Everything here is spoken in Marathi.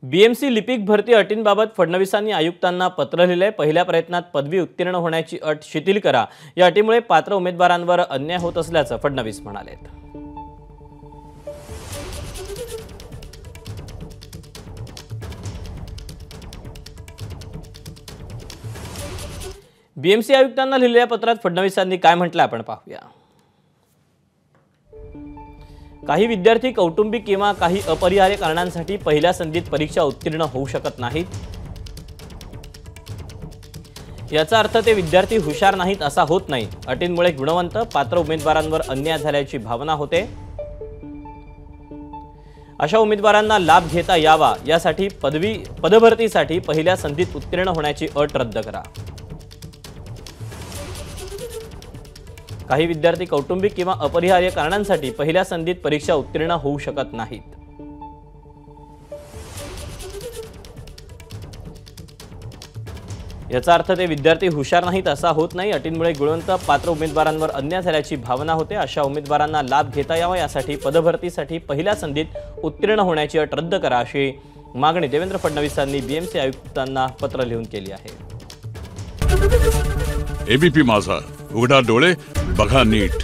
बीएमसी लिपिक भरती अटींबाबत फडणवीसांनी आयुक्तांना पत्र लिहिले। पहिल्या प्रयत्नात पदवी उत्तीर्ण होण्याची अट शिथिल करा। या अटीमुळे पात्र उमेदवारांवर अन्याय होत असल्याचं फडणवीस म्हणाले। बीएमसी आयुक्तांना लिहिलेल्या पत्रात फडणवीसांनी काय म्हटलं आपण पाहूया। काही विद्यार्थी कौटुंबिक किंवा काही अपरिहार्य कारणांसाठी पहिल्या संधीत परीक्षा उत्तीर्ण होऊ शकत नाहीत। याचा अर्थ ते विद्यार्थी हुशार नाहीत असा होत नाही। अटींमुळे गुणवंत पात्र उमेदवारांवर अन्याय झाल्याची भावना होते। अशा उमेदवारांना लाभ घेता यावा यासाठी पदभरतीसाठी पहिल्या संधीत उत्तीर्ण होण्याची अट रद्द करा। काही विद्यार्थी कौटुंबिक किंवा अपरिहार्य कारणांसाठी पहिल्या संधीत परीक्षा उत्तीर्ण होऊ शकत नाहीत। याचा अर्थ ते विद्यार्थी हुशार नाहीत असा होत नाही। अटींमुळे गुणवंत पात्र उमेदवारांवर अन्याय झाल्याची भावना होते। अशा उमेदवारांना लाभ घेता यावा यासाठी पदभरतीसाठी पहिल्या संधीत उत्तीर्ण होण्याची अट रद्द करा अशी मागणी देवेंद्र फडणवीसांनी बीएमसी आयुक्तांना पत्र लिहून केली आहे। एबीपी माझा, उघडा डोळे बघा नीट।